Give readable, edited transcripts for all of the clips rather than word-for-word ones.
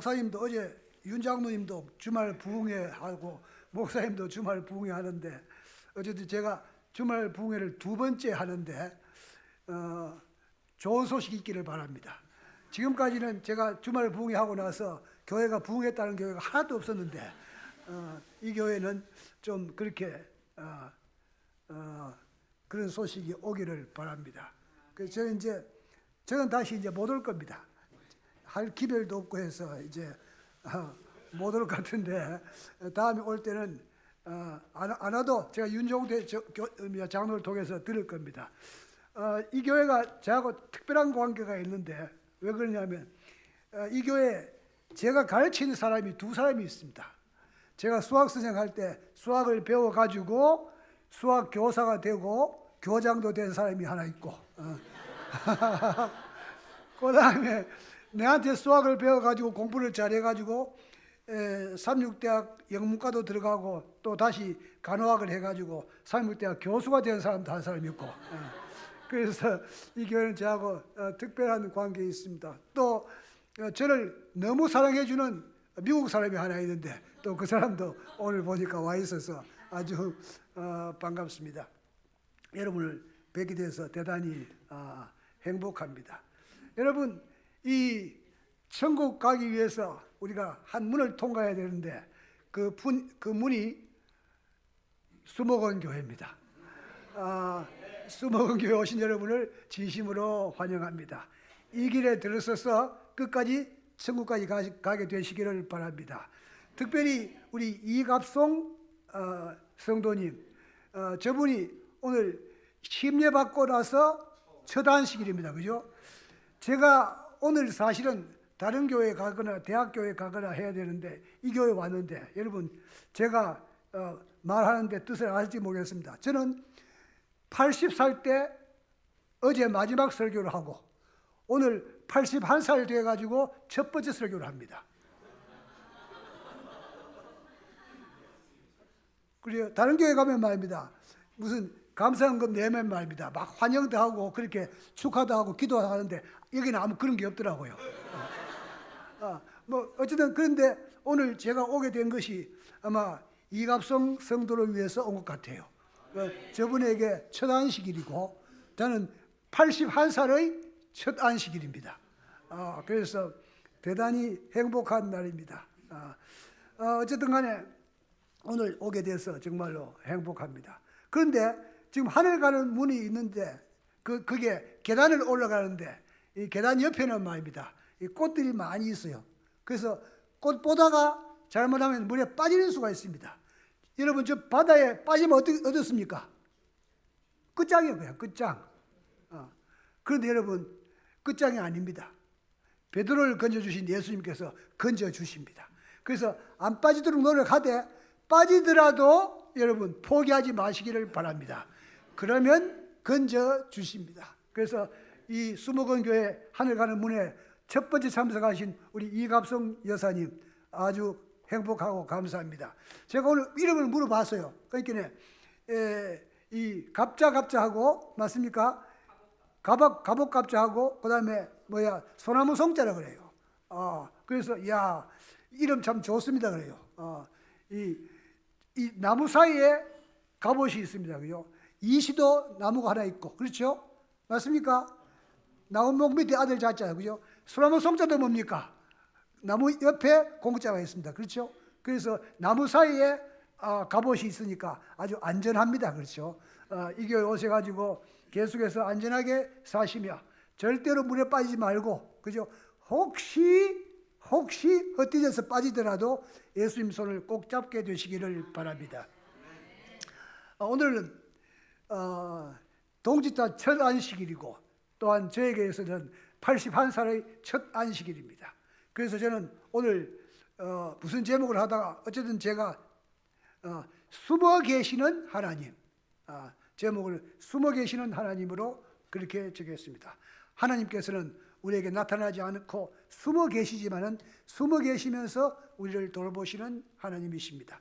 목사님도 어제 윤 장로님도 주말 부흥회 하고 목사님도 주말 부흥회 하는데 어쨌든 제가 주말 부흥회를 두 번째 하는데 좋은 소식이 있기를 바랍니다. 지금까지는 제가 주말 부흥회 하고 나서 교회가 부흥했다는 교회가 하나도 없었는데 이 교회는 좀 그렇게 그런 소식이 오기를 바랍니다. 그래서 저는 다시 이제 못 올 겁니다. 할 기별도 없고 해서 이제 못 올 것 같은데 다음에 올 때는 안 와도 제가 윤종대 장로를 통해서 들을 겁니다. 이 교회가 저하고 특별한 관계가 있는데 왜 그러냐면 이 교회에 제가 가르치는 사람이 두 사람이 있습니다. 제가 수학 선생할 때 수학을 배워가지고 수학 교사가 되고 교장도 된 사람이 하나 있고 그 다음에 내한테 수학을 배워가지고 공부를 잘해가지고 삼육대학 영문과도 들어가고 또 다시 간호학을 해가지고 삼육대학 교수가 된 사람도 한 사람이 있고 그래서 이 교회는 저하고 특별한 관계가 있습니다. 또 저를 너무 사랑해주는 미국 사람이 하나 있는데 또 그 사람도 오늘 보니까 와 있어서 아주 반갑습니다. 여러분을 뵙게 돼서 대단히 행복합니다. 여러분, 이 천국 가기 위해서 우리가 한 문을 통과해야 되는데 그 문이 수목원 교회입니다. 수목원 교회 오신 여러분을 진심으로 환영합니다. 이 길에 들어서서 끝까지 천국까지 가게 되시기를 바랍니다. 특별히 우리 이갑송 성도님, 저분이 오늘 침례 받고 나서 첫 안식일입니다. 그죠? 제가 오늘 사실은 다른 교회에 가거나 대학교에 가거나 해야 되는데 이 교회에 왔는데 여러분 제가 말하는데 뜻을 알지 모르겠습니다. 저는 80살 때 어제 마지막 설교를 하고 오늘 81살 돼가지고 첫 번째 설교를 합니다. 그래요. 다른 교회 가면 말입니다. 무슨 감사헌금 내면 말입니다. 막 환영도 하고 그렇게 축하도 하고 기도도 하는데 여기는 아무 그런 게 없더라고요. 뭐 어쨌든 그런데 오늘 제가 오게 된 것이 아마 이갑성 성도를 위해서 온 것 같아요. 저분에게 첫 안식일이고 저는 81살의 첫 안식일입니다. 그래서 대단히 행복한 날입니다. 어쨌든 간에 오늘 오게 돼서 정말로 행복합니다. 그런데 지금 하늘 가는 문이 있는데 그게 계단을 올라가는데 이 계단 옆에는 말입니다. 이 꽃들이 많이 있어요. 그래서 꽃 보다가 잘못하면 물에 빠지는 수가 있습니다. 여러분 저 바다에 빠지면 어떻습니까? 끝장이에요. 그냥 끝장. 그런데 여러분 끝장이 아닙니다. 베드로를 건져주신 예수님께서 건져주십니다. 그래서 안 빠지도록 노력하되 빠지더라도 여러분 포기하지 마시기를 바랍니다. 그러면 건져주십니다. 그래서 이 수목원 교회 하늘 가는 문에 첫 번째 참석하신 우리 이갑성 여사님 아주 행복하고 감사합니다. 제가 오늘 이름을 물어봤어요. 그러니까 이 갑자하고 맞습니까? 갑옥갑자하고 그다음에 소나무 송자라 그래요. 그래서 야 이름 참 좋습니다 그래요. 이 나무 사이에 갑옷이 있습니다. 그죠? 이시도 나무가 하나 있고 그렇죠? 맞습니까? 나무목 밑에 아들 자자 그죠? 소나무 송자도 뭡니까? 나무 옆에 공자가 있습니다. 그렇죠? 그래서 나무 사이에 갑옷이 있으니까 아주 안전합니다. 그렇죠? 이 교회 오셔가지고 계속해서 안전하게 사시며 절대로 물에 빠지지 말고 그죠? 혹시 헛디뎌서 빠지더라도 예수님 손을 꼭 잡게 되시기를 바랍니다. 오늘은 동지타 첫 안식일이고 또한 저에게서는 81살의 첫 안식일입니다. 그래서 저는 오늘 무슨 제목을 하다가 어쨌든 제가 숨어 계시는 하나님 제목을 숨어 계시는 하나님으로 그렇게 적였습니다. 하나님께서는 우리에게 나타나지 않고 숨어 계시지만은 숨어 계시면서 우리를 돌보시는 하나님이십니다.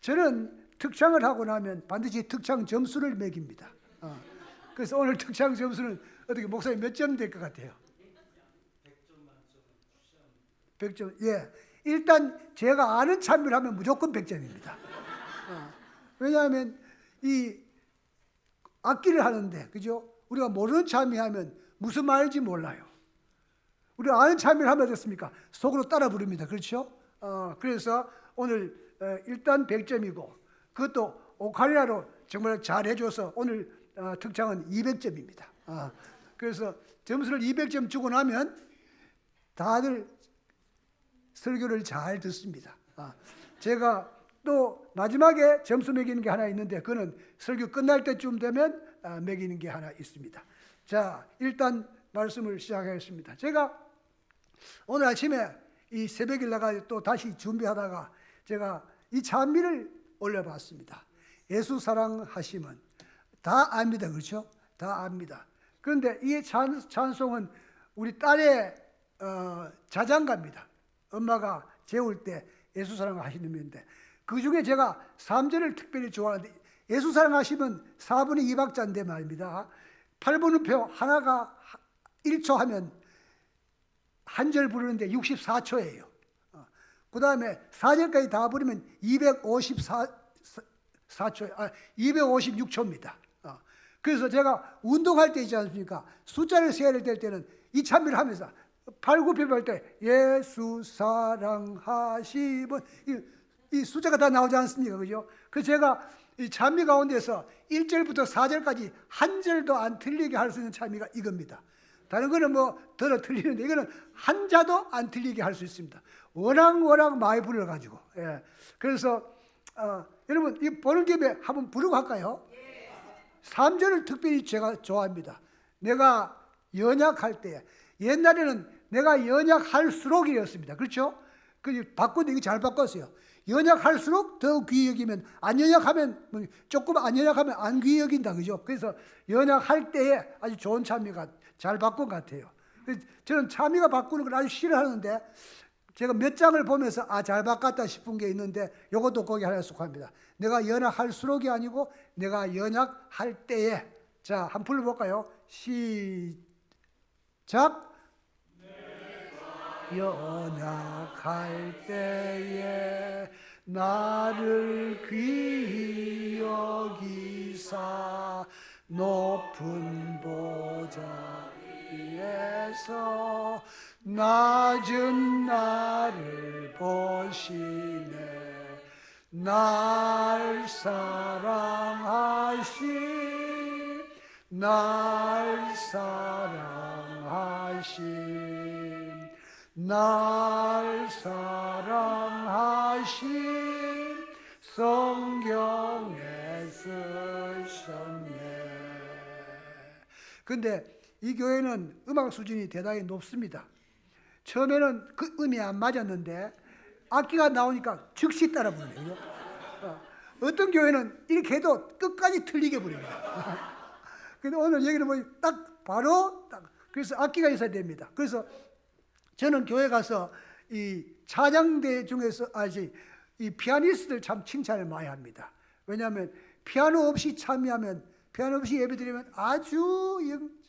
저는 특창을 하고 나면 반드시 특창 점수를 매깁니다. 그래서 오늘 특창 점수는 어떻게 목사님 몇 점 될 것 같아요? 100점. 예. 일단 제가 아는 찬미를 하면 무조건 100점입니다. 왜냐하면 이 악기를 하는데, 그죠? 우리가 모르는 찬미하면 무슨 말인지 몰라요. 우리가 아는 찬미를 하면 어떻습니까? 속으로 따라 부릅니다. 그렇죠? 그래서 오늘 일단 100점이고, 그것도 오카리나로 정말 잘 해줘서 오늘 특장은 200점입니다. 그래서 점수를 200점 주고 나면 다들 설교를 잘 듣습니다. 제가 또 마지막에 점수 매기는 게 하나 있는데, 그거는 설교 끝날 때쯤 되면 매기는 게 하나 있습니다. 자, 일단 말씀을 시작하겠습니다. 제가 오늘 아침에 이 새벽에 나가 또 다시 준비하다가 제가 이 찬미를 올려봤습니다. 예수 사랑하심은 다 압니다. 그렇죠? 다 압니다. 그런데 이 찬송은 우리 딸의 자장가입니다. 엄마가 재울 때 예수 사랑하시는데, 그 중에 제가 3절을 특별히 좋아하는데, 예수 사랑하시면 4분의 2박자인데 말입니다. 8분음표 하나가 1초 하면 한 절 부르는데 64초예요. 그 다음에 4절까지 다 부르면 256초입니다. 그래서 제가 운동할 때 있지 않습니까? 숫자를 세야 될 때는 이 찬미를 하면서 8, 9표 할 때 예수 사랑하시면 이 숫자가 다 나오지 않습니까? 그죠? 그래서 제가 이 찬미 가운데서 1절부터 4절까지 한 절도 안 틀리게 할 수 있는 찬미가 이겁니다. 다른 거는 뭐 더러 틀리는데 이거는 한 자도 안 틀리게 할 수 있습니다. 워낙 많이 불러가지고. 예. 그래서 여러분 이 보는 김에 한번 부르고 할까요? 3절을 특별히 제가 좋아합니다. 내가 연약할 때, 옛날에는 내가 연약할수록이었습니다. 그렇죠? 그 바꾸는데 이거 잘 바꿨어요. 연약할수록 더 귀히 여기면, 안 연약하면 조금 안 연약하면 안 귀히 여긴다. 그죠? 그래서 연약할 때에 아주 좋은 찬미가 잘 바꾼 것 같아요. 저는 찬미가 바꾸는 걸 아주 싫어하는데, 제가 몇 장을 보면서 잘 바꿨다 싶은 게 있는데, 이것도 거기 하나에 속합니다. 내가 연약할수록이 아니고 내가 연약할 때에. 자, 한번 불러볼까요? 시작. 연약할 때에 나를 귀히 여기사 높은 보좌 위에서 낮은 나를 보시네. 날 사랑하신, 날 사랑하신, 날 사랑하신 성경에 쓰셨네. 근데 이 교회는 음악 수준이 대단히 높습니다. 처음에는 그 음이 안 맞았는데 악기가 나오니까 즉시 따라 부르네요. 어떤 교회는 이렇게 해도 끝까지 틀리게 부릅니다. 근데 오늘 여기는 뭐 딱 바로 딱, 그래서 악기가 있어야 됩니다. 그래서 저는 교회 가서 이 찬양대 중에서 이 피아니스트들 참 칭찬을 많이 합니다. 왜냐하면 피아노 없이 참여하면, 피아노 없이 예배드리면 아주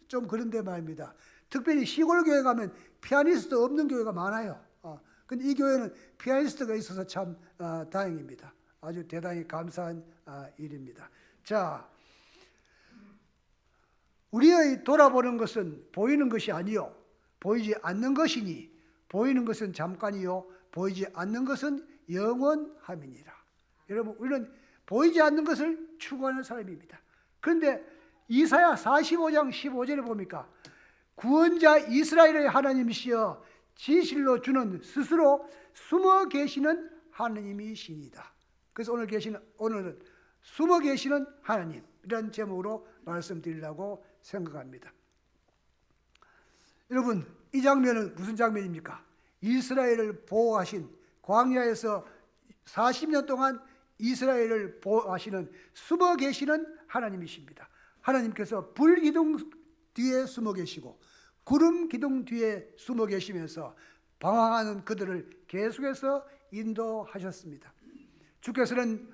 좀 그런데 말입니다. 특별히 시골 교회 가면 피아니스트 없는 교회가 많아요. 근데 이 교회는 피아니스트가 있어서 참 다행입니다. 아주 대단히 감사한 일입니다. 자, 우리의 돌아보는 것은 보이는 것이 아니요 보이지 않는 것이니, 보이는 것은 잠깐이요 보이지 않는 것은 영원함이니라. 여러분, 우리는 보이지 않는 것을 추구하는 사람입니다. 그런데 이사야 45장 15절에 보니까 구원자 이스라엘의 하나님이시여 진실로 주는 스스로 숨어 계시는 하나님이시니다. 그래서 오늘은 숨어 계시는 하나님, 이런 제목으로 말씀드리려고 생각합니다. 여러분, 이 장면은 무슨 장면입니까? 이스라엘을 보호하신, 광야에서 40년 동안 이스라엘을 보호하시는, 숨어 계시는 하나님이십니다. 하나님께서 불기둥 뒤에 숨어 계시고 구름 기둥 뒤에 숨어 계시면서 방황하는 그들을 계속해서 인도하셨습니다. 주께서는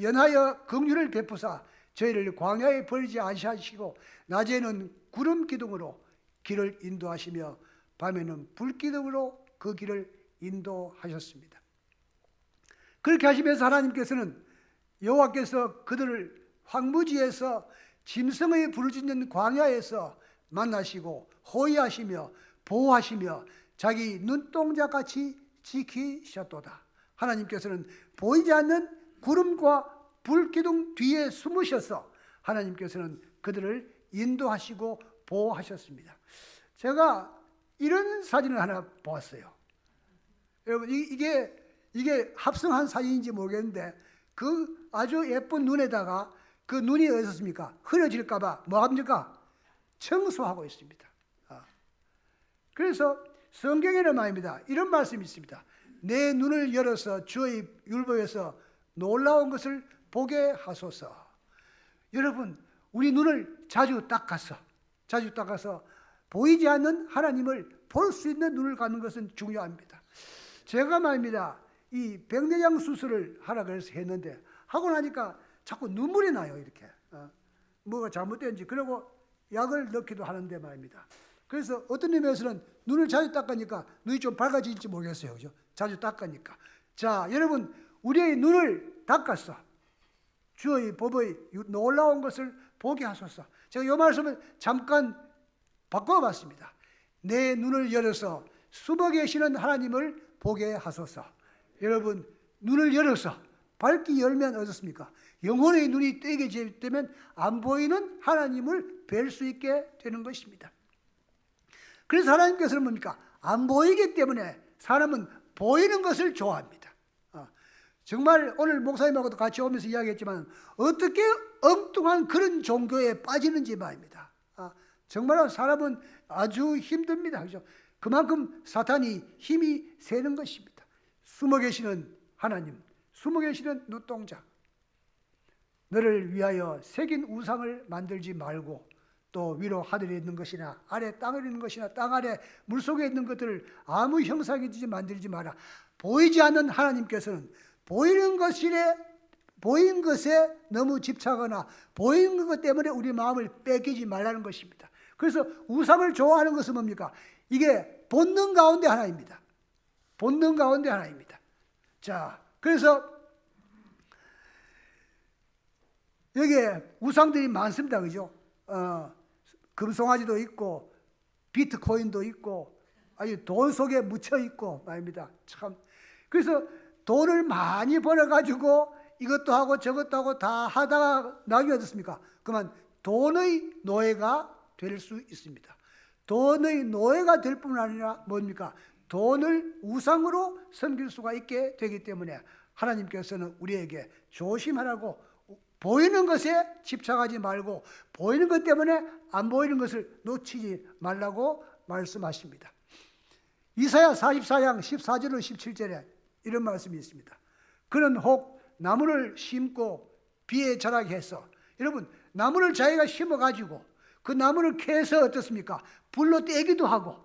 연하여 긍휼을 베푸사 저희를 광야에 버리지 아니하시고 낮에는 구름 기둥으로 길을 인도하시며 밤에는 불기둥으로 그 길을 인도하셨습니다. 그렇게 하시면서 하나님께서는 여호와께서 그들을 황무지에서 짐승의 부르짖는 광야에서 만나시고 호위하시며 보호하시며 자기 눈동자같이 지키셨도다. 하나님께서는 보이지 않는 구름과 불기둥 뒤에 숨으셔서 하나님께서는 그들을 인도하시고 보호하셨습니다. 제가 이런 사진을 하나 보았어요. 여러분, 이게 합성한 사진인지 모르겠는데 그 아주 예쁜 눈에다가 그 눈이 어떻습니까? 흐려질까봐 뭐 합니까? 청소하고 있습니다. 그래서 성경에는 말입니다, 이런 말씀이 있습니다. 내 눈을 열어서 주의 율법에서 놀라운 것을 보게 하소서. 여러분, 우리 눈을 자주 닦아서 보이지 않는 하나님을 볼 수 있는 눈을 갖는 것은 중요합니다. 제가 말입니다, 이 백내장 수술을 하라 그래서 했는데 하고 나니까 자꾸 눈물이 나요. 이렇게 뭐가 잘못된지. 그리고 약을 넣기도 하는데 말입니다. 그래서 어떤 의미에서는 눈을 자주 닦으니까 눈이 좀 밝아질지 모르겠어요. 그죠? 자주 닦으니까. 자, 여러분, 우리의 눈을 닦아서 주의 법의 놀라운 것을 보게 하소서. 제가 이 말씀을 잠깐 바꿔봤습니다. 내 눈을 열어서 숨어 계시는 하나님을 보게 하소서. 여러분, 눈을 열어서 밝게 열면 어떻습니까? 영혼의 눈이 뜨게 되면 안 보이는 하나님을 뵐 수 있게 되는 것입니다. 그래서 하나님께서는 뭡니까? 안 보이기 때문에 사람은 보이는 것을 좋아합니다. 정말 오늘 목사님하고도 같이 오면서 이야기했지만 어떻게 엉뚱한 그런 종교에 빠지는지 말입니다. 정말 사람은 아주 힘듭니다. 그죠? 그만큼 사탄이 힘이 세는 것입니다. 숨어 계시는 하나님, 숨어 계시는 눈동자, 너를 위하여 새긴 우상을 만들지 말고 또 위로 하늘에 있는 것이나 아래 땅에 있는 것이나 땅 아래 물속에 있는 것들을 아무 형상이든지 만들지 마라. 보이지 않는 하나님께서는 보이는 것에 너무 집착하거나 보이는 것 때문에 우리 마음을 뺏기지 말라는 것입니다. 그래서 우상을 좋아하는 것은 뭡니까? 이게 본능 가운데 하나입니다. 본능 가운데 하나입니다. 자, 그래서 여기에 우상들이 많습니다. 그죠? 금송아지도 있고 비트코인도 있고 아주 돈 속에 묻혀 있고 말입니다. 참. 그래서 돈을 많이 벌어가지고 이것도 하고 저것도 하고 다 하다가 나중에 어떻습니까? 그만 돈의 노예가 될 수 있습니다. 돈의 노예가 될 뿐 아니라 뭡니까? 돈을 우상으로 섬길 수가 있게 되기 때문에 하나님께서는 우리에게 조심하라고, 보이는 것에 집착하지 말고 보이는 것 때문에 안 보이는 것을 놓치지 말라고 말씀하십니다. 이사야 44장 14절로 17절에 이런 말씀이 있습니다. 그는 혹 나무를 심고 비에 자라게 해서, 여러분, 나무를 자기가 심어가지고 그 나무를 캐서 어떻습니까? 불로 떼기도 하고,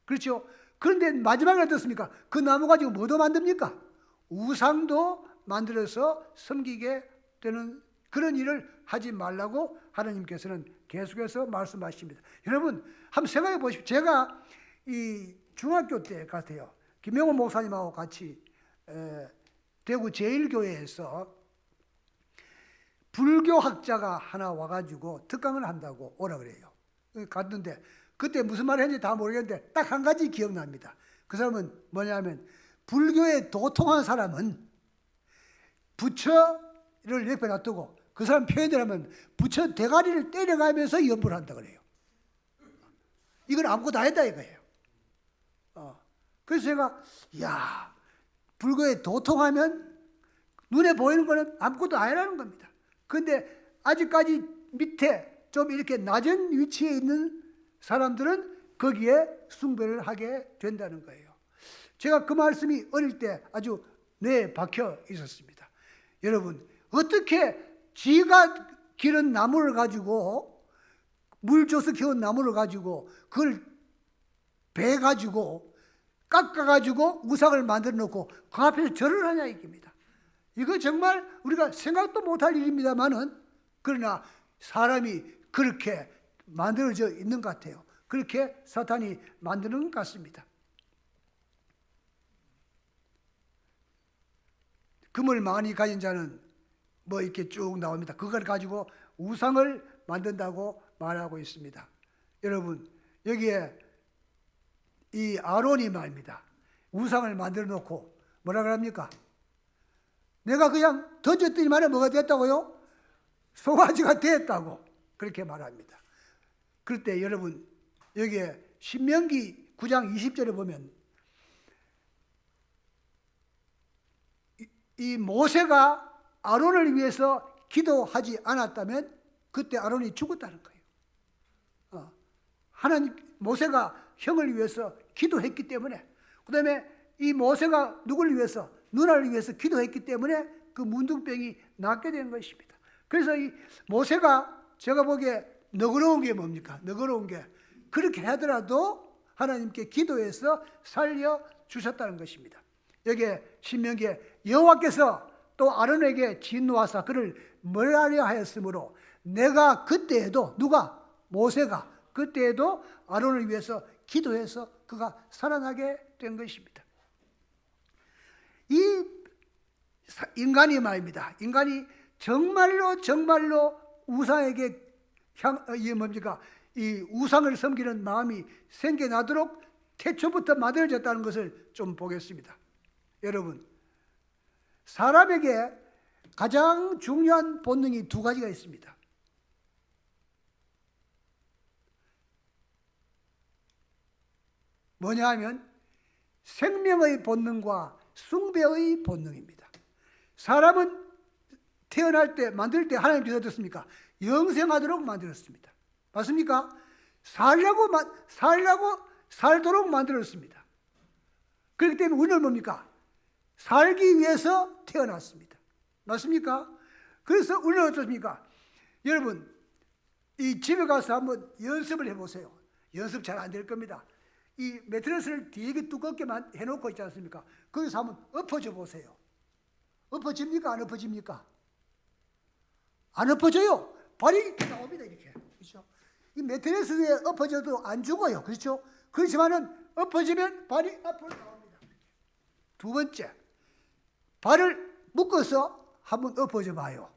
그렇죠? 그런데 마지막에 어떻습니까? 그 나무 가지고 뭐도 만듭니까? 우상도 만들어서 섬기게 되는 그런 일을 하지 말라고 하나님께서는 계속해서 말씀하십니다. 여러분, 한번 생각해 보십시오. 제가 이 중학교 때 같아요. 김영호 목사님하고 같이 대구 제1교회에서 불교학자가 하나 와가지고 특강을 한다고 오라 그래요. 갔는데 그때 무슨 말을 했는지 다 모르겠는데 딱 한 가지 기억납니다. 그 사람은 뭐냐면, 불교에 도통한 사람은 부처를 옆에 놔두고 그 사람 표현을 하면 부처 대가리를 때려가면서 연부를 한다 그래요. 이건 아무것도 안 했다 이거예요. 그래서 제가 불교에 도통하면 눈에 보이는 거는 아무것도 아니라는 겁니다. 그런데 아직까지 밑에 좀 이렇게 낮은 위치에 있는 사람들은 거기에 숭배를 하게 된다는 거예요. 제가 그 말씀이 어릴 때 아주 뇌에 박혀 있었습니다. 여러분, 어떻게 지가 기른 나무를 가지고, 물 줘서 키운 나무를 가지고 그걸 베가지고 깎아가지고 우상을 만들어 놓고 그 앞에서 절을 하냐 이겁니다. 이거 정말 우리가 생각도 못할 일입니다만은, 그러나 사람이 그렇게 만들어져 있는 것 같아요. 그렇게 사탄이 만드는 것 같습니다. 금을 많이 가진 자는 뭐 이렇게 쭉 나옵니다. 그걸 가지고 우상을 만든다고 말하고 있습니다. 여러분, 여기에 이 아론이 말입니다. 우상을 만들어 놓고 뭐라 그럽니까? 내가 그냥 던졌더니만 뭐가 됐다고요? 송아지가 됐다고 그렇게 말합니다. 그럴 때 여러분, 여기에 신명기 9장 20절에 보면 이 모세가 아론을 위해서 기도하지 않았다면 그때 아론이 죽었다는 거예요. 하나님, 모세가 형을 위해서 기도했기 때문에, 그 다음에 이 모세가 누구를 위해서, 누나를 위해서 기도했기 때문에 그 문둥병이 낫게 된 것입니다. 그래서 이 모세가 제가 보기에 너그러운 게 뭡니까? 너그러운 게 그렇게 하더라도 하나님께 기도해서 살려주셨다는 것입니다. 여기에 신명기에 여호와께서 또 아론에게 진노하사 그를 멸하려 하였으므로 내가 그때에도, 누가? 모세가 그때에도 아론을 위해서 기도해서 그가 살아나게 된 것입니다. 이 인간이 말입니다. 인간이 정말로 우상에게 이 우상을 섬기는 마음이 생겨나도록 태초부터 만들어졌다는 것을 좀 보겠습니다. 여러분, 사람에게 가장 중요한 본능이 두 가지가 있습니다. 뭐냐 하면 생명의 본능과 숭배의 본능입니다. 사람은 태어날 때, 만들 때 하나님께서 어떻습니까? 영생하도록 만들었습니다. 맞습니까? 살도록 만들었습니다. 그렇기 때문에 우리는 뭡니까? 살기 위해서 태어났습니다. 맞습니까? 그래서 우리는 어떻습니까? 여러분, 이 집에 가서 한번 연습을 해보세요. 연습 잘 안 될 겁니다. 이 매트리스를 되게 두껍게 해놓고 있지 않습니까? 거기서 한번 엎어져 보세요. 엎어집니까? 안 엎어집니까? 안 엎어져요. 발이 이렇게 나옵니다. 이렇게. 그렇죠? 이 매트리스 위에 엎어져도 안 죽어요. 그렇죠? 그렇지만은 엎어지면 발이 앞으로 나옵니다. 두 번째, 발을 묶어서 한번 엎어져 봐요.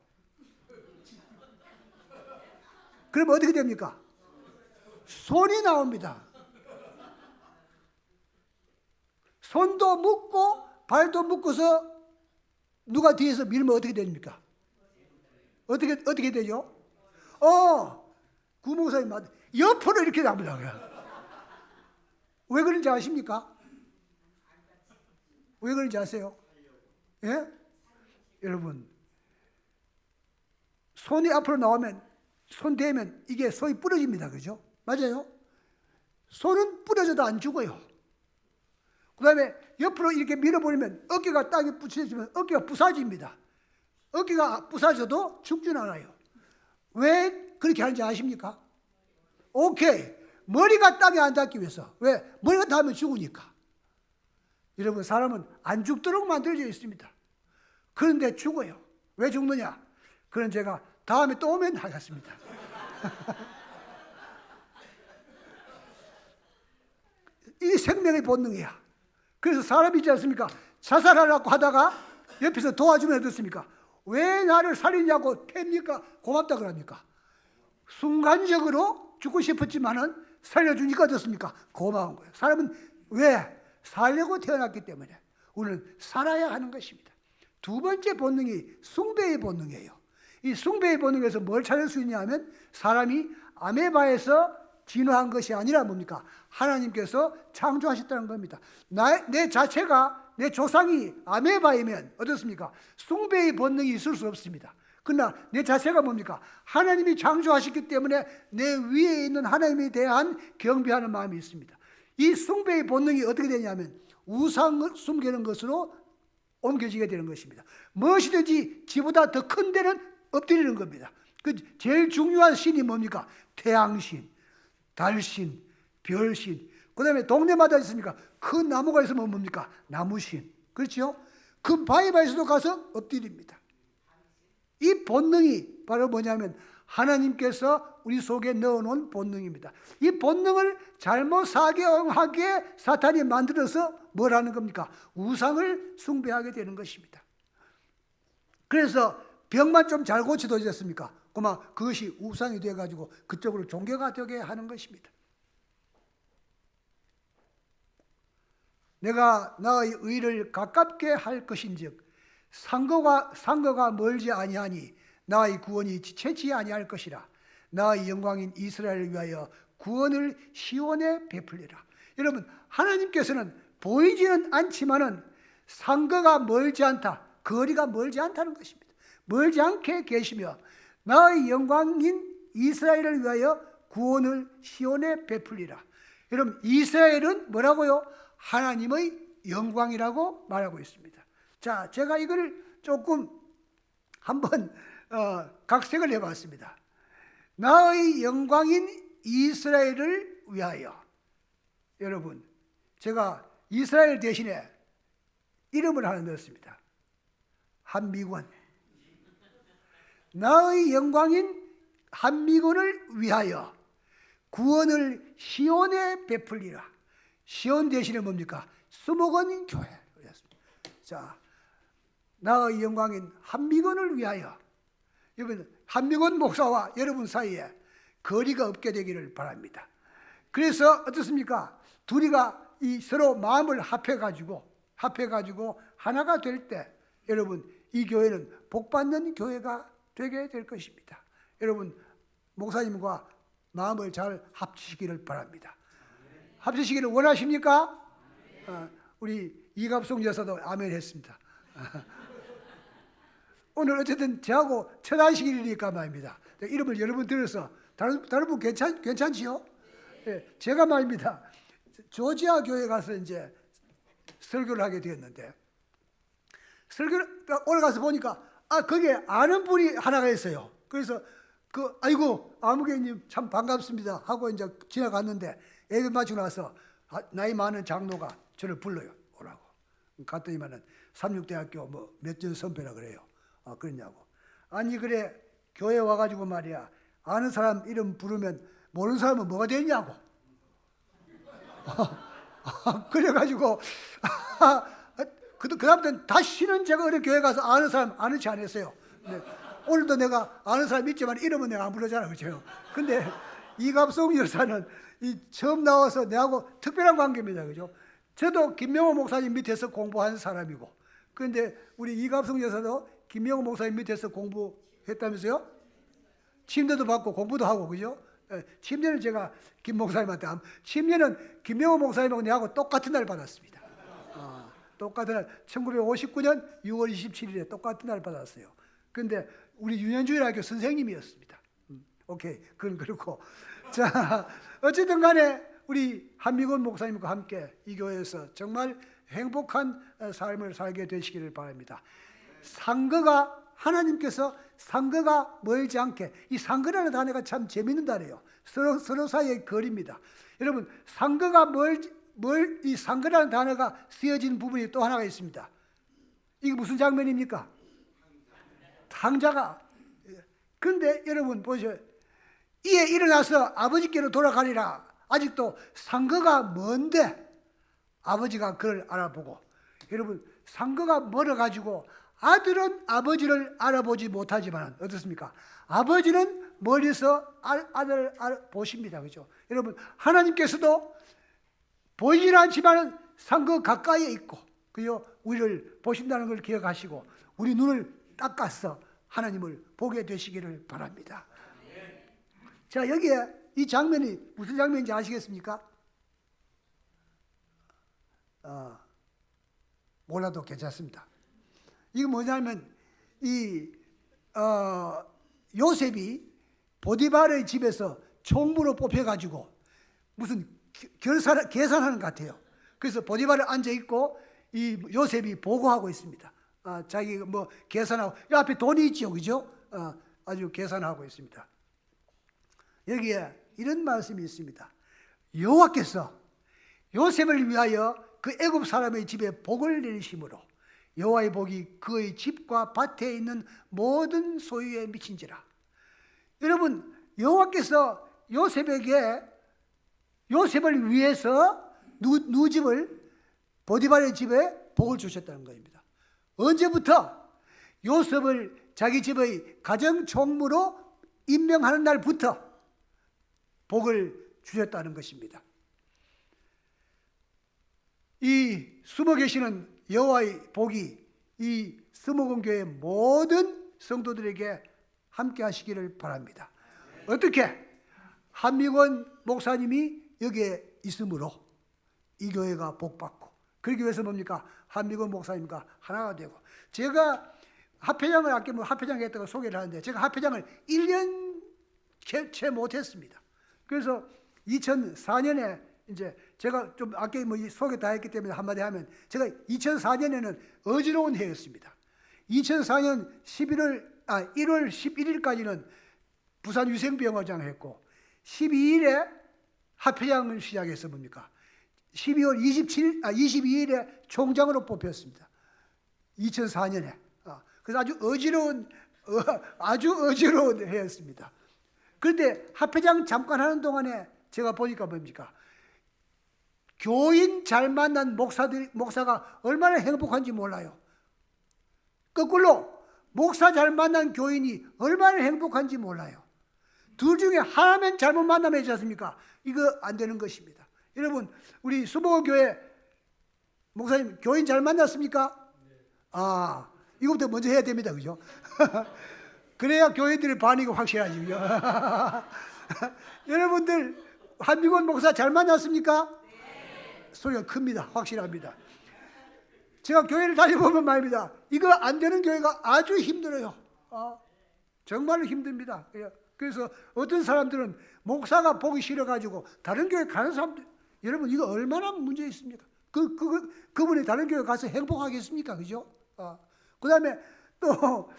그럼 어떻게 됩니까? 손이 나옵니다. 손도 묶고 발도 묶어서 누가 뒤에서 밀면 어떻게 됩니까? 어떻게 되죠? 구목사님 맞 옆으로 이렇게 나옵니다. 왜 그런지 아십니까? 왜 그런지 아세요? 예? 여러분, 손이 앞으로 나오면, 손 대면 이게 손이 부러집니다. 그죠? 맞아요? 손은 부러져도 안 죽어요. 그 다음에 옆으로 이렇게 밀어버리면 어깨가 땅에 부딪히면 어깨가 부사집니다. 어깨가 부사져도 죽진 않아요. 왜 그렇게 하는지 아십니까? 오케이. 머리가 땅에 안 닿기 위해서. 왜? 머리가 닿으면 죽으니까. 여러분, 사람은 안 죽도록 만들어져 있습니다. 그런데 죽어요. 왜 죽느냐? 그건 제가 다음에 또 오면 하겠습니다. 이 생명의 본능이야. 그래서 사람이 있지 않습니까? 자살하려고 하다가 옆에서 도와주면 어떻습니까? 왜 나를 살리냐고 팹니까? 고맙다 그럽니까? 순간적으로 죽고 싶었지만은 살려주니까 어떻습니까? 고마운 거예요. 사람은 왜? 살려고 태어났기 때문에 우리는 살아야 하는 것입니다. 두 번째 본능이 숭배의 본능이에요. 이 숭배의 본능에서 뭘 찾을 수 있냐 하면 사람이 아메바에서 진화한 것이 아니라 뭡니까? 하나님께서 창조하셨다는 겁니다. 내 자체가, 내 조상이 아메바이면 어떻습니까? 숭배의 본능이 있을 수 없습니다. 그러나 내 자체가 뭡니까? 하나님이 창조하셨기 때문에 내 위에 있는 하나님에 대한 경배하는 마음이 있습니다. 이 숭배의 본능이 어떻게 되냐면 우상을 숨기는 것으로 옮겨지게 되는 것입니다. 무엇이든지 지보다 더 큰 데는 엎드리는 겁니다. 그 제일 중요한 신이 뭡니까? 태양신, 달신, 별신. 그 다음에 동네마다 있습니까? 큰 나무가 있으면 뭡니까? 나무신. 그렇죠? 그 바위바위에서도 가서 엎드립니다. 이 본능이 바로 뭐냐면 하나님께서 우리 속에 넣어놓은 본능입니다. 이 본능을 잘못 사경하게 사탄이 만들어서 뭘 하는 겁니까? 우상을 숭배하게 되는 것입니다. 그래서 병만 좀 잘 고쳐도졌습니까? 그만 그것이 우상이 돼가지고 그쪽으로 종교가 되게 하는 것입니다. 내가 나의 의를 가깝게 할 것인즉 상거가 멀지 아니하니 나의 구원이 지체치 아니할 것이라. 나의 영광인 이스라엘을 위하여 구원을 시온에 베풀리라. 여러분, 하나님께서는 보이지는 않지만은 상거가 멀지 않다, 거리가 멀지 않다는 것입니다. 멀지 않게 계시며 나의 영광인 이스라엘을 위하여 구원을 시온에 베풀리라. 여러분, 이스라엘은 뭐라고요? 하나님의 영광이라고 말하고 있습니다. 자, 제가 이걸 조금 한번 각색을 해봤습니다. 나의 영광인 이스라엘을 위하여. 여러분, 제가 이스라엘 대신에 이름을 하나 넣었습니다. 한미군. 나의 영광인 한미군을 위하여 구원을 시온에 베풀리라. 시온 대신에 뭡니까? 수목원 교회. 자, 나의 영광인 한미군을 위하여. 여러분, 한미군 목사와 여러분 사이에 거리가 없게 되기를 바랍니다. 그래서 어떻습니까? 둘이가 이 서로 마음을 합해가지고 하나가 될 때 여러분, 이 교회는 복받는 교회가 되게 될 것입니다. 여러분, 목사님과 마음을 잘 합치시기를 바랍니다. 합치시기를 원하십니까? 우리 이갑송 여사도 아멘 했습니다. 오늘 어쨌든 저하고 첫 안식일이니까 말입니다. 이름을 여러분 들어서 다른 분 괜찮지요? 네, 제가 말입니다. 조지아 교회 가서 이제 설교를 하게 되었는데, 설교를 오늘 가서 보니까 거기에 아는 분이 하나가 있어요. 그래서 아이고 아무개님 참 반갑습니다 하고 이제 지나갔는데, 예배 마치고 나서 나이 많은 장로가 저를 불러요. 오라고. 갔더니만은 삼육대학교 뭐 몇 전 선배라 그래요. 그러냐고. 아니 그래, 교회 와가지고 말이야, 아는 사람 이름 부르면 모르는 사람은 뭐가 되냐고. 그래가지고 그 다음부터는 다시는 제가 어느 교회 가서 아는 사람 아는 체 안 했어요. 네. 오늘도 내가 아는 사람 있지만 이름은 내가 안 부르잖아, 그렇죠? 근데 이갑송 여사는 처음 나와서 내하고 특별한 관계입니다, 그죠? 저도 김명호 목사님 밑에서 공부한 사람이고, 그런데 우리 이갑송 여사도 김명호 목사님 밑에서 공부했다면서요? 침대도 받고 공부도 하고, 그죠? 침례는 제가 김 목사님한테, 침례는 김명호 목사님하고 내하고 똑같은 날 받았습니다. 똑같은 날, 1959년 6월 27일에 똑같은 날 받았어요. 그런데 우리 윤현주일학교 선생님이었습니다. 오케이, 그건 그렇고. 자, 어쨌든 간에 우리 한미곤 목사님과 함께 이 교회에서 정말 행복한 삶을 살게 되시기를 바랍니다. 상거가, 하나님께서 상거가 멀지 않게, 이 상거라는 단어가 참 재밌는 단어예요. 서로 사이의 거리입니다. 여러분, 상거가 이 상거라는 단어가 쓰여진 부분이 또 하나가 있습니다. 이게 무슨 장면입니까? 탕자가. 그런데 여러분 보세요. 이에 일어나서 아버지께로 돌아가리라. 아직도 상거가 먼데 아버지가 그를 알아보고, 여러분 상거가 멀어가지고 아들은 아버지를 알아보지 못하지만 어떻습니까? 아버지는 멀리서 아들을 보십니다, 그죠? 여러분, 하나님께서도 보이진 않지만 상거 가까이에 있고, 그죠? 우리를 보신다는 걸 기억하시고 우리 눈을 닦아서 하나님을 보게 되시기를 바랍니다. 자, 여기에 이 장면이 무슨 장면인지 아시겠습니까? 몰라도 괜찮습니다. 이거 뭐냐면 요셉이 보디발의 집에서 총무로 뽑혀가지고 무슨 계산하는 것 같아요. 그래서 보디발에 앉아 있고 이 요셉이 보고하고 있습니다. 자기 뭐 계산하고, 이 앞에 돈이 있죠, 그죠? 아주 계산하고 있습니다. 여기에 이런 말씀이 있습니다. 여호와께서 요셉을 위하여 그 애굽 사람의 집에 복을 내리심으로 여호와의 복이 그의 집과 밭에 있는 모든 소유에 미친지라. 여러분, 여호와께서 요셉을 위해서 누 집을, 보디발의 집에 복을 주셨다는 것입니다. 언제부터? 요셉을 자기 집의 가정 총무로 임명하는 날부터 복을 주셨다는 것입니다. 이 숨어 계시는 여호와의 복이 이 스모곤교회 모든 성도들에게 함께 하시기를 바랍니다. 어떻게? 한미권 목사님이 여기에 있으므로 이 교회가 복받고, 그러기 위해서 뭡니까? 한미권 목사님과 하나가 되고, 제가 합회장을 아까 합회장 했다고 소개를 하는데 제가 합회장을 1년 채 못했습니다. 그래서 2004년에 이제 제가 좀 아까 소개 다 했기 때문에 한마디 하면, 제가 2004년에는 어지러운 해였습니다. 2004년 1월 11일까지는 부산 유생병원장 했고, 12일에 합회장을 시작해서 뭡니까? 12월 22일에 총장으로 뽑혔습니다. 2004년에. 그래서 아주 어지러운 해였습니다. 그런데 합회장 잠깐 하는 동안에 제가 보니까 뭡니까? 교인 잘 만난 목사가 얼마나 행복한지 몰라요. 거꾸로 목사 잘 만난 교인이 얼마나 행복한지 몰라요. 둘 중에 하나면 잘못 만나면 있지 않습니까? 이거 안 되는 것입니다. 여러분, 우리 수목교회 목사님 교인 잘 만났습니까? 이거부터 먼저 해야 됩니다. 그죠? 그래야 교인들의 반응이 확실하지. 그죠? 여러분들 한미권 목사 잘 만났습니까? 소리가 큽니다. 확실합니다. 제가 교회를 다녀보면 말입니다. 이거 안 되는 교회가 아주 힘들어요. 정말로 힘듭니다. 그래서 어떤 사람들은 목사가 보기 싫어가지고 다른 교회 가는 사람들, 여러분 이거 얼마나 문제 있습니까? 그분이 다른 교회 가서 행복하겠습니까? 그죠? 그 다음에 또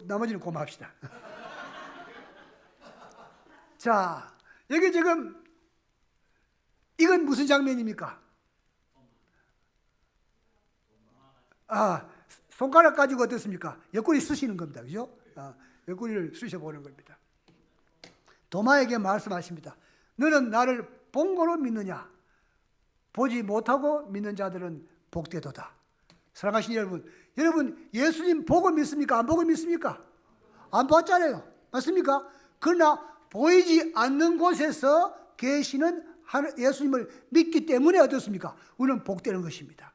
나머지는 고맙시다. 자, 여기 지금 이건 무슨 장면입니까? 손가락 가지고 어떻습니까? 옆구리 쓰시는 겁니다. 그죠? 옆구리를 쑤셔보는 겁니다. 도마에게 말씀하십니다. 너는 나를 본 거로 믿느냐? 보지 못하고 믿는 자들은 복되도다. 사랑하신 여러분 예수님 보고 믿습니까? 안 보고 믿습니까? 안 봤잖아요. 맞습니까? 그러나 보이지 않는 곳에서 계시는 예수님을 믿기 때문에 어떻습니까? 우리는 복되는 것입니다.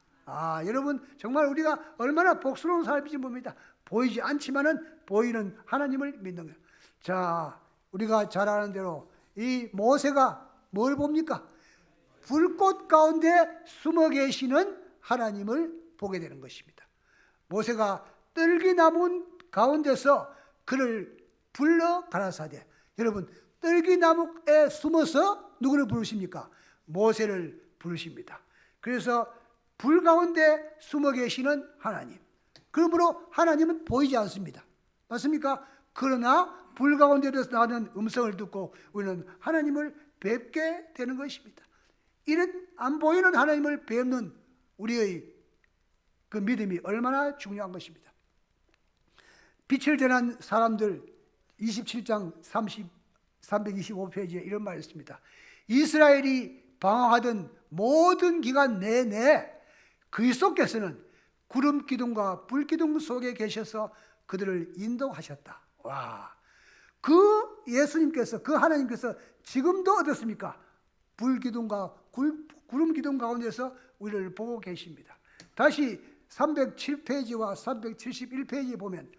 여러분 정말 우리가 얼마나 복스러운 삶인지 봅니다. 보이지 않지만은 보이는 하나님을 믿는 거예요. 자, 우리가 잘 아는 대로 이 모세가 뭘 봅니까? 불꽃 가운데 숨어 계시는 하나님을 보게 되는 것입니다. 모세가 떨기나무 가운데서 그를 불러 가라사대. 여러분 떨기나무에 숨어서 누구를 부르십니까? 모세를 부르십니다. 그래서 불 가운데 숨어 계시는 하나님. 그러므로 하나님은 보이지 않습니다. 맞습니까? 그러나 불 가운데서 나는 음성을 듣고 우리는 하나님을 뵙게 되는 것입니다. 이런 안 보이는 하나님을 뵙는 우리의 그 믿음이 얼마나 중요한 것입니다. 빛을 전한 사람들 27장 325페이지에 이런 말이 있습니다. 이스라엘이 방황하던 모든 기간 내내 그리스도께서는 구름 기둥과 불 기둥 속에 계셔서 그들을 인도하셨다. 그 예수님께서, 그 하나님께서 지금도 어떻습니까? 불 기둥과 구름 기둥 가운데서 우리를 보고 계십니다. 다시 307페이지와 371페이지에 보면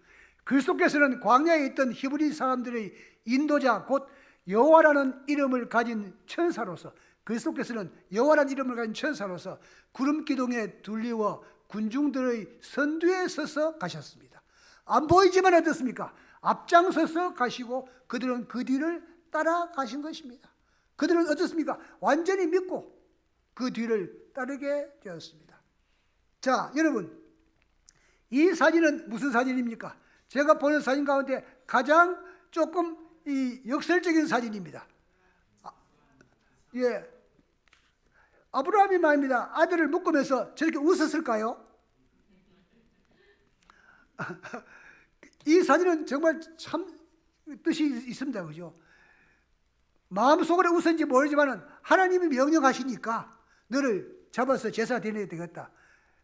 그리스도께서는 광야에 있던 히브리 사람들의 인도자 곧 여호와라는 이름을 가진 천사로서, 그리스도께서는 여호와라는 이름을 가진 천사로서 구름 기둥에 둘리워 군중들의 선두에 서서 가셨습니다. 안 보이지만 어떻습니까? 앞장서서 가시고 그들은 그 뒤를 따라가신 것입니다. 그들은 어떻습니까? 완전히 믿고 그 뒤를 따르게 되었습니다. 자, 여러분 이 사진은 무슨 사진입니까? 제가 보는 사진 가운데 가장 조금 이 역설적인 사진입니다. 아브라함이 말입니다. 아들을 묶으면서 저렇게 웃었을까요? 이 사진은 정말 참 뜻이 있습니다. 그죠? 마음속으로 웃었는지 모르지만 하나님이 명령하시니까 너를 잡아서 제사 드려야 되겠다.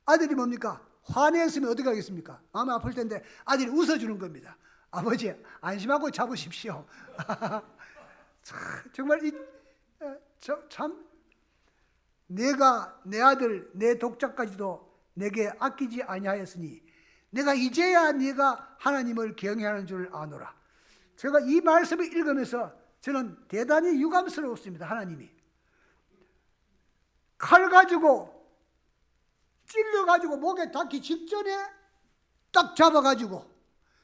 아들이 뭡니까? 화냈으면 어떻게 하겠습니까? 마음 아플 텐데 아들이 웃어주는 겁니다. 아버지 안심하고 잡으십시오. 정말 참 내가 내 아들 내 독자까지도 내게 아끼지 아니하였으니 내가 이제야 네가 하나님을 경외하는 줄 아노라. 제가 이 말씀을 읽으면서 저는 대단히 유감스러웠습니다. 하나님이 칼 가지고 찔러가지고 목에 닿기 직전에 딱 잡아가지고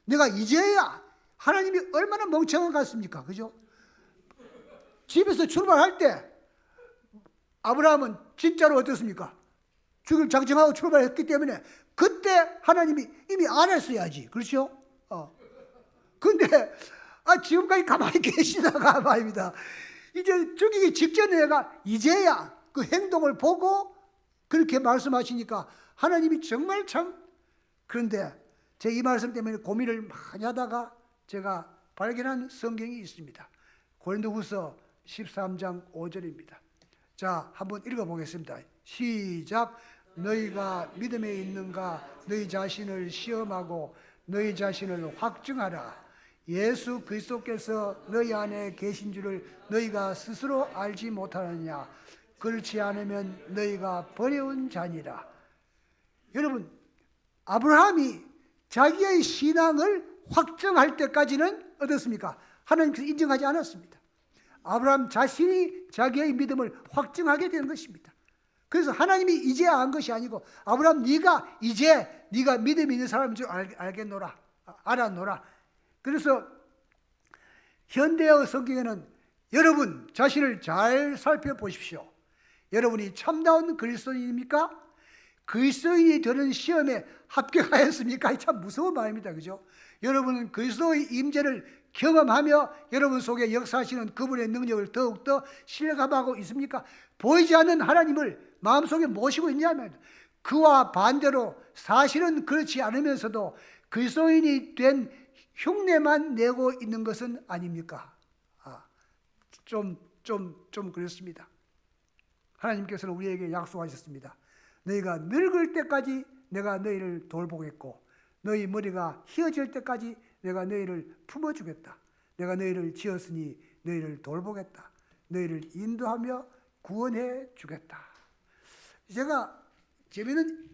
내가 이제야, 하나님이 얼마나 멍청한 것 같습니까? 그죠? 집에서 출발할 때 아브라함은 진짜로 어떻습니까? 죽을 작정하고 출발했기 때문에 그때 하나님이 이미 안 했어야지. 그렇죠? 근데 지금까지 가만히 계시다가 말입니다. 이제 죽이기 직전에 내가 이제야 그 행동을 보고 그렇게 말씀하시니까 하나님이 정말 참. 그런데 제 이 말씀 때문에 고민을 많이 하다가 제가 발견한 성경이 있습니다. 고린도후서 13장 5절입니다. 자, 한번 읽어보겠습니다. 시작. 너희가 믿음에 있는가 너희 자신을 시험하고 너희 자신을 확증하라. 예수 그리스도께서 너희 안에 계신 줄을 너희가 스스로 알지 못하느냐. 그렇지 않으면 너희가 버려온 자니라. 여러분, 아브라함이 자기의 신앙을 확정할 때까지는 어떻습니까? 하나님께서 인정하지 않았습니다. 아브라함 자신이 자기의 믿음을 확증하게 된 것입니다. 그래서 하나님이 이제 안 것이 아니고 아브라함 네가 이제 네가 믿음이 있는 사람인 줄 알겠노라, 알았노라. 그래서 현대의 성경에는 여러분 자신을 잘 살펴보십시오. 여러분이 참다운 그리스도인입니까? 그리스도인이 되는 시험에 합격하였습니까? 참 무서운 말입니다. 그죠? 여러분은 그리스도의 임재를 경험하며 여러분 속에 역사하시는 그분의 능력을 더욱더 신뢰하고 있습니까? 보이지 않는 하나님을 마음속에 모시고 있냐면 그와 반대로 사실은 그렇지 않으면서도 그리스도인이 된 흉내만 내고 있는 것은 아닙니까? 좀 그렇습니다. 하나님께서는 우리에게 약속하셨습니다. 너희가 늙을 때까지 내가 너희를 돌보겠고 너희 머리가 휘어질 때까지 내가 너희를 품어주겠다. 내가 너희를 지었으니 너희를 돌보겠다. 너희를 인도하며 구원해 주겠다. 제가 재미있는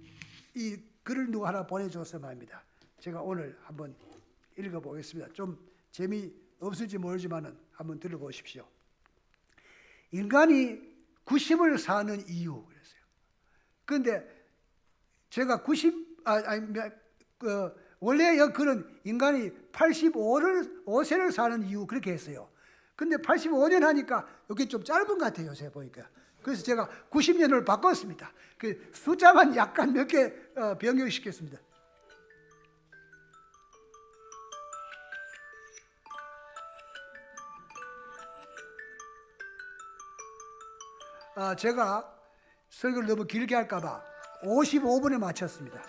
이 글을 누가 하나 보내줘서 말입니다. 제가 오늘 한번 읽어보겠습니다. 좀 재미없을지 모르지만 한번 들어보십시오. 인간이 90을 사는 이유 그랬어요. 그런데 제가 원래 글은 인간이 85세를 사는 이유 그렇게 했어요. 근데 85년 하니까 여기 좀 짧은 것 같아요. 요새 보니까. 그래서 제가 90년을 바꿨습니다. 그 숫자만 약간 몇 개 변경시켰습니다. 제가 설교를 너무 길게 할까봐 55분에 마쳤습니다.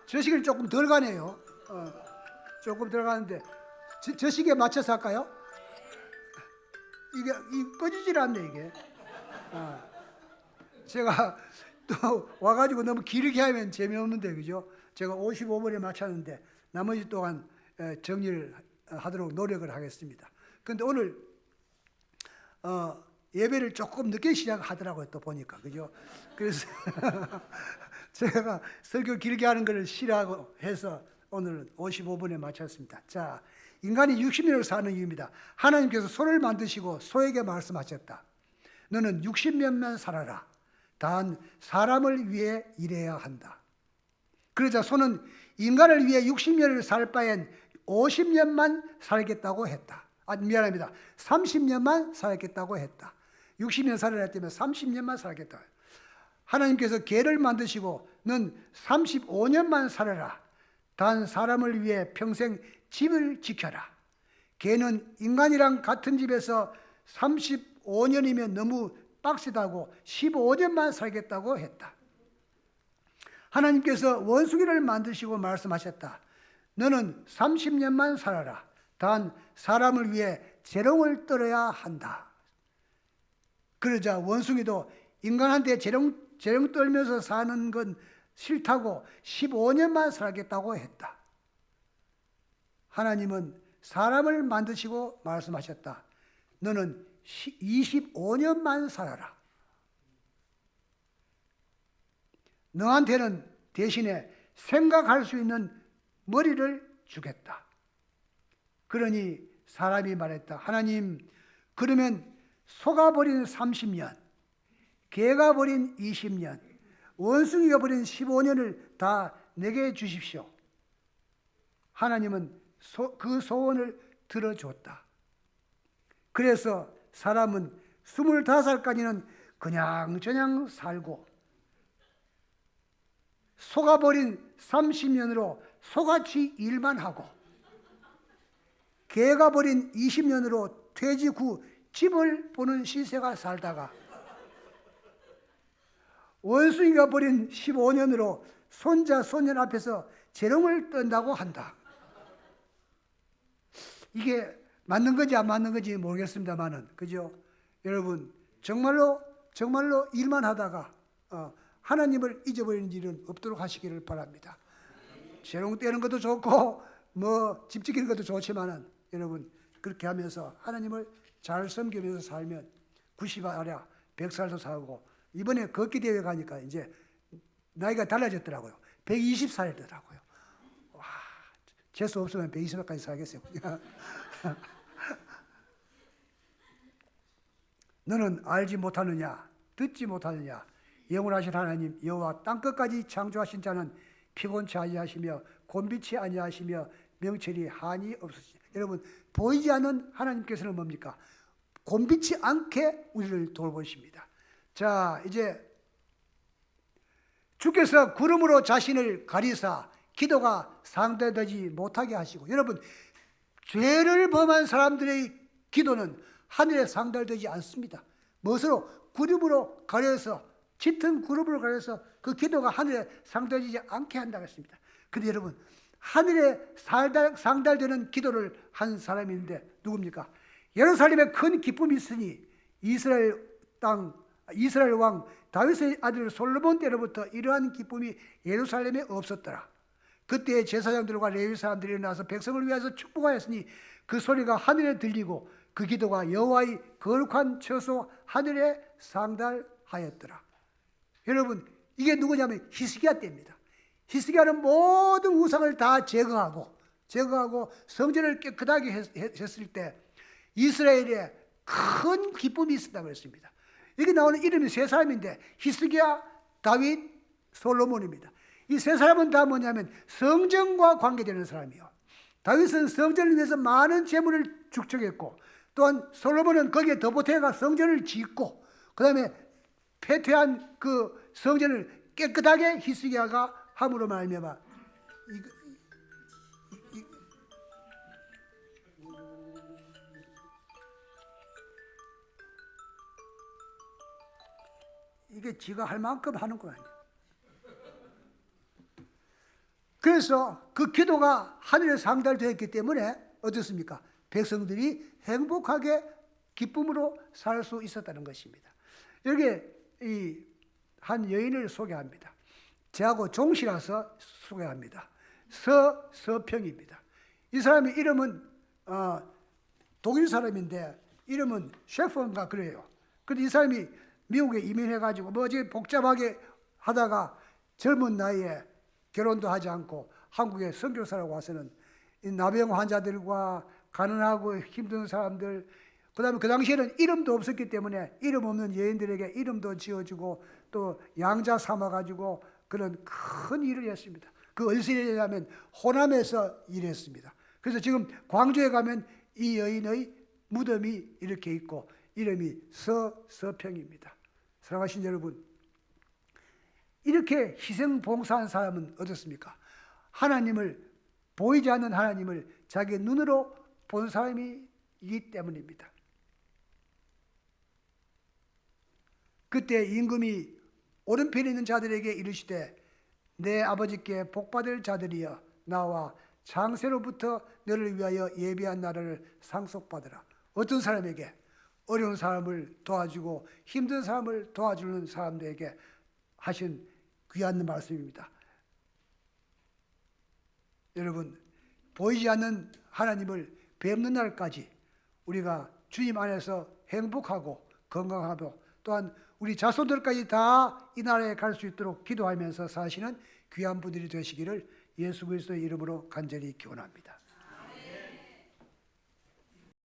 저 시간이 조금 덜 가네요. 조금 덜 가는데 저 시기에 맞춰서 할까요? 이게 꺼지질 않네 이게. 제가 또 와가지고 너무 길게 하면 재미없는데 그죠? 제가 55분에 맞췄는데 나머지 동안 정리를 하도록 노력을 하겠습니다. 그런데 오늘 예배를 조금 늦게 시작하더라고요. 또 보니까 그죠? 그래서 제가 설교 길게 하는 것을 싫어하고 해서 오늘은 55분에 마쳤습니다. 자, 인간이 60년을 사는 이유입니다. 하나님께서 소를 만드시고 소에게 말씀하셨다. 너는 60년만 살아라. 단 사람을 위해 일해야 한다. 그러자 소는 인간을 위해 60년을 살 바엔 50년만 살겠다고 했다. 미안합니다. 30년만 살겠다고 했다. 60년 살아라 했다면 30년만 살겠다. 하나님께서 개를 만드시고 넌 35년만 살아라. 단 사람을 위해 평생 집을 지켜라. 개는 인간이랑 같은 집에서 35년이면 너무 빡세다고 15년만 살겠다고 했다. 하나님께서 원숭이를 만드시고 말씀하셨다. 너는 30년만 살아라. 단 사람을 위해 재롱을 떨어야 한다. 그러자 원숭이도 인간한테 재롱 떨면서 사는 건 싫다고 15년만 살겠다고 했다. 하나님은 사람을 만드시고 말씀하셨다. 너는 25년만 살아라. 너한테는 대신에 생각할 수 있는 머리를 주겠다. 그러니 사람이 말했다. 하나님, 그러면 소가 버린 30년, 개가 버린 20년, 원숭이가 버린 15년을 다 내게 주십시오. 하나님은 그 소원을 들어줬다. 그래서 사람은 25살까지는 그냥저냥 살고 소가 버린 30년으로 소같이 일만 하고 개가 버린 20년으로 퇴직 후 집을 보는 시세가 살다가 원숭이가 버린 15년으로 손자 손녀 앞에서 재롱을 떤다고 한다. 이게 맞는 건지 안 맞는 건지 모르겠습니다만은, 그죠? 여러분, 정말로 일만 하다가 하나님을 잊어버리는 일은 없도록 하시기를 바랍니다. 재롱 떼는 것도 좋고 집 지키는 것도 좋지만은 여러분, 그렇게 하면서 하나님을 잘 섬기면서 살면 90살이야 100살도 살고, 이번에 걷기 대회 가니까 이제 나이가 달라졌더라고요. 120살이더라고요. 와, 재수 없으면 120살까지 살겠어요. 너는 알지 못하느냐, 듣지 못하느냐. 영원하신 하나님 여호와 땅끝까지 창조하신 자는 피곤치 아니하시며 곤비치 아니하시며 명철이 한이 없으시니. 여러분, 보이지 않는 하나님께서는 뭡니까? 곤비치 않게 우리를 돌보십니다. 자, 이제 주께서 구름으로 자신을 가리사 기도가 상달되지 못하게 하시고, 여러분, 죄를 범한 사람들의 기도는 하늘에 상달되지 않습니다. 무엇으로? 구름으로 가려서, 짙은 구름으로 가려서 그 기도가 하늘에 상달되지 않게 한다고 했습니다. 그런데 여러분, 하늘에 상달되는 기도를 한 사람이 있는데 누굽니까? 예루살렘에 큰 기쁨이 있으니 이스라엘 왕 다윗의 아들 솔로몬 때로부터 이러한 기쁨이 예루살렘에 없었더라. 그때 제사장들과 레위 사람들이 일어나서 백성을 위해서 축복하였으니 그 소리가 하늘에 들리고 그 기도가 여호와의 거룩한 처소 하늘에 상달하였더라. 여러분, 이게 누구냐면 히스기야 때입니다. 히스기야는 모든 우상을 다 제거하고 성전을 깨끗하게 했을 때 이스라엘에 큰 기쁨이 있었다고 했습니다. 여기 나오는 이름이 세 사람인데 히스기야, 다윗, 솔로몬입니다. 이 세 사람은 다 뭐냐면 성전과 관계되는 사람이요. 다윗은 성전을 위해서 많은 재물을 축적했고, 또한 솔로몬은 거기에 더 보태가 성전을 짓고, 그 다음에 폐퇴한 그 성전을 깨끗하게 히스기야가 함으로 말미암아 이게 지가 할 만큼 하는 거 아니에요. 그래서 그 기도가 하늘에 상달되었기 때문에 어떻습니까? 백성들이 행복하게 기쁨으로 살 수 있었다는 것입니다. 여기 한 여인을 소개합니다. 저하고 종씨라서 소개합니다. 서평입니다. 이 사람의 이름은 독일 사람인데 이름은 셰퍼인가 그래요. 그런데 이 사람이 미국에 이민해가지고 복잡하게 하다가 젊은 나이에 결혼도 하지 않고 한국에 선교사라고 와서는 이 나병 환자들과 가난하고 힘든 사람들, 그 다음에 그 당시에는 이름도 없었기 때문에 이름 없는 여인들에게 이름도 지어주고 또 양자 삼아가지고 그런 큰 일을 했습니다. 그 어디서 하면 호남에서 일했습니다. 그래서 지금 광주에 가면 이 여인의 무덤이 이렇게 있고 이름이 서평입니다. 사랑하신 여러분, 이렇게 희생 봉사한 사람은 어떻습니까? 하나님을, 보이지 않는 하나님을 자기 눈으로 본 사람이기 때문입니다. 그때 임금이 오른편에 있는 자들에게 이르시되 내 아버지께 복받을 자들이여 나와 창세로부터 너를 위하여 예비한 나라를 상속받으라. 어떤 사람에게? 어려운 사람을 도와주고 힘든 사람을 도와주는 사람들에게 하신 귀한 말씀입니다. 여러분, 보이지 않는 하나님을 뵙는 날까지 우리가 주님 안에서 행복하고 건강하고 또한 우리 자손들까지 다 이 나라에 갈 수 있도록 기도하면서 사시는 귀한 분들이 되시기를 예수 그리스도의 이름으로 간절히 기원합니다.